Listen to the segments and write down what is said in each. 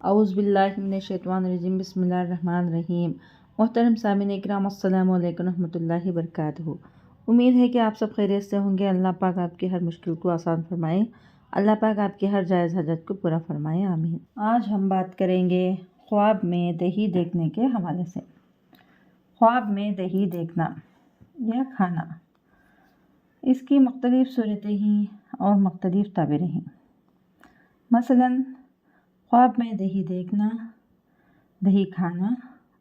اعوذ باللہ من الشیطان الرجیم، بسم اللہ الرحمن الرحیم۔ محترم سامعین اکرام، السلام علیکم ورحمۃ اللہ وبرکاتہ۔ امید ہے کہ آپ سب خیریت سے ہوں گے۔ اللہ پاک آپ کی ہر مشکل کو آسان فرمائے، اللہ پاک آپ کی ہر جائز حاجت کو پورا فرمائے، آمین۔ آج ہم بات کریں گے خواب میں دہی دیکھنے کے حوالے سے۔ خواب میں دہی دیکھنا یا کھانا، اس کی مختلف صورتیں ہیں اور مختلف تعبیریں ہیں۔ مثلاً خواب میں دہی دیکھنا، دہی کھانا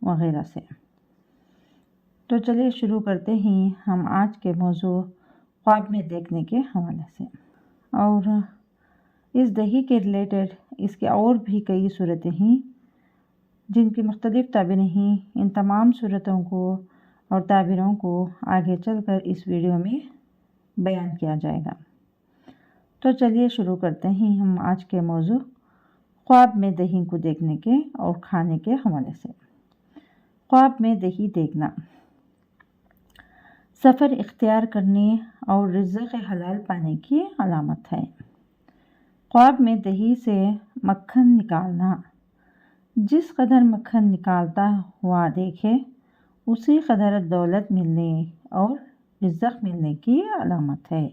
وغیرہ سے۔ تو چلیے شروع کرتے ہیں ہم آج کے موضوع خواب میں دیکھنے کے حوالے سے۔ اور اس دہی کے ریلیٹڈ اس کے اور بھی کئی صورتیں ہیں جن کی مختلف تعبیریں ہیں۔ ان تمام صورتوں کو اور تعبیروں کو آگے چل کر اس ویڈیو میں بیان کیا جائے گا۔ تو چلیے شروع کرتے ہیں ہم آج کے موضوع خواب میں دہی کو دیکھنے کے اور کھانے کے حوالے سے۔ خواب میں دہی دیکھنا سفر اختیار کرنے اور رزق حلال پانے کی علامت ہے۔ خواب میں دہی سے مکھن نکالنا، جس قدر مکھن نکالتا ہوا دیکھے اسی قدر دولت ملنے اور رزق ملنے کی علامت ہے۔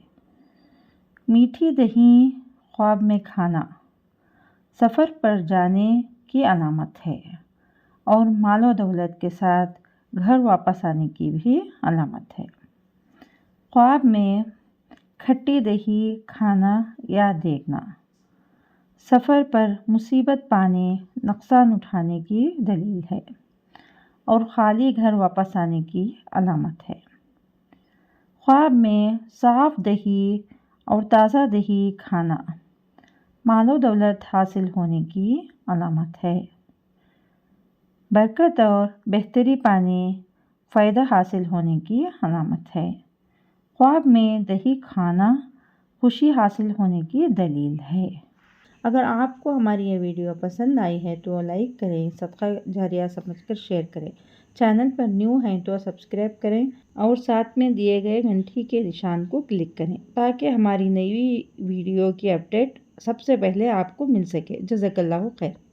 میٹھی دہی خواب میں کھانا سفر پر جانے کی علامت ہے اور مال و دولت کے ساتھ گھر واپس آنے کی بھی علامت ہے۔ خواب میں کھٹی دہی کھانا یا دیکھنا سفر پر مصیبت پانے، نقصان اٹھانے کی دلیل ہے اور خالی گھر واپس آنے کی علامت ہے۔ خواب میں صاف دہی اور تازہ دہی کھانا مال و دولت حاصل ہونے کی علامت ہے۔ برکت اور بہتری پانے، فائدہ حاصل ہونے کی علامت ہے۔ خواب میں دہی کھانا خوشی حاصل ہونے کی دلیل ہے۔ اگر آپ کو ہماری یہ ویڈیو پسند آئی ہے تو لائک کریں، صدقہ جاریہ سمجھ کر شیئر کریں۔ چینل پر نیو ہیں تو سبسکرائب کریں اور ساتھ میں دیے گئے گھنٹی کے نشان کو کلک کریں تاکہ ہماری نئی ویڈیو کی اپڈیٹ سب سے پہلے آپ کو مل سکے۔ جزاک اللہ خیر۔